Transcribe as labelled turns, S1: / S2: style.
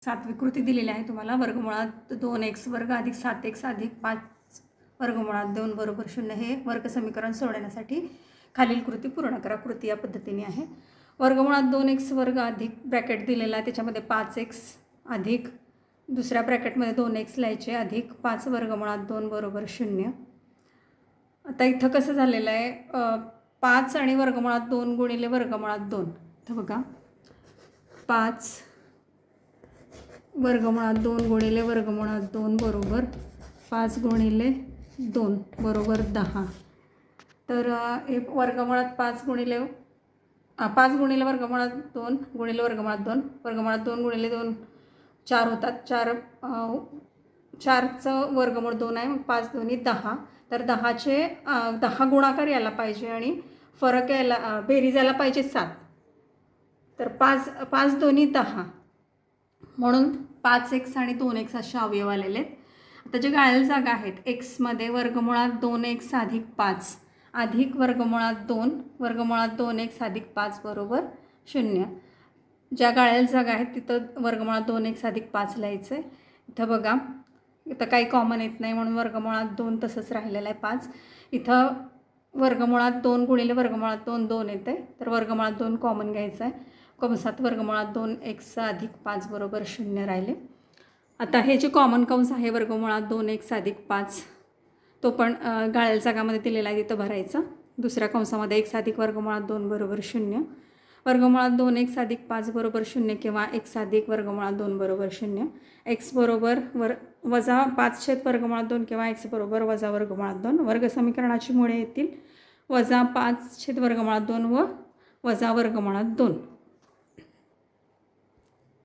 S1: सातवी कृती दिलेली आहे तुम्हाला. वर्गमुळात 2x वर्ग अधिक 7x अधिक 5 वर्गमुळात 2 बरोबर 0 हे वर्ग समीकरण सोडवण्यासाठी खालील कृती पूर्ण करा. कृती या पद्धतीने आहे. वर्गमुळात 2x वर्ग अधिक ब्रॅकेट दिलेला आहे त्याच्यामध्ये 5x अधिक दुसऱ्या ब्रॅकेटमध्ये 2x लिहायचे अधिक 5 वर्गमुळात 2 बरोबर 0. आता इथं कसं झालेलं आहे 5 आणि वर्गमुळात 2 गुणिले वर्गमुळात 2. इथं बघा 5 वर्गमुळात 2 गुणिले वर्गमुळात 2 बरोबर 5 गुणिले 2 बरोबर 10. तर हे वर्गमुळात 5 गुणिले वर्गमुळात 2 गुणिले वर्गमुळात 2 वर्गमुळात 2 गुणिले 2 4 होतात. 4चं वर्गमूळ 2 आहे. 5 दोन्ही 10. तर 10 गुणाकार यायला पाहिजे आणि फरक यायला बेरीज यायला पाहिजे 7. तर 5 दोन्ही 10 म्हणून 5x आणि 2x असे अवयव आलेले आहेत. आता जे गाळ्याला जागा आहेत एक्समध्ये वर्गमुळात 2x अधिक 5 अधिक वर्गमुळात 2 वर्गमुळात 2x अधिक 5 बरोबर 0. ज्या गाळ्याला जागा आहेत तिथं वर्गमुळात 2x अधिक 5 लिहायचं आहे. इथं बघा इथं काही कॉमन येत नाही म्हणून वर्गमुळात 2 तसंच राहिलेलं आहे 5. इथं वर्गमुळात 2 गुणिले वर्गमुळात 2 2 येतं आहे. तर वर्गमुळात 2 कॉमन घ्यायचं आहे. कंसात वर्गमुळात 2x अधिक 5 बरोबर 0 राहिले. आता हे जे कॉमन कंस आहे वर्गमुळात 2x अधिक 5 तो पण गाळ्याला जागामध्ये दिलेला आहे तिथं भरायचा. दुसऱ्या कंसामध्ये x अधिक वर्गमुळात 2 बरोबर 0. वर्गमुळात 2x अधिक 5 बरोबर 0 किंवा x अधिक वर्गमुळात 2 बरोबर 0. x बरोबर वजा 5 छेद वर्गमुळात 2 किंवा x बरोबर वजा वर्गमुळात 2. वर्ग समीकरणाची मुळे येतील वजा 5 छेद वर्गमुळात 2 व वजा वर्गमुळात 2.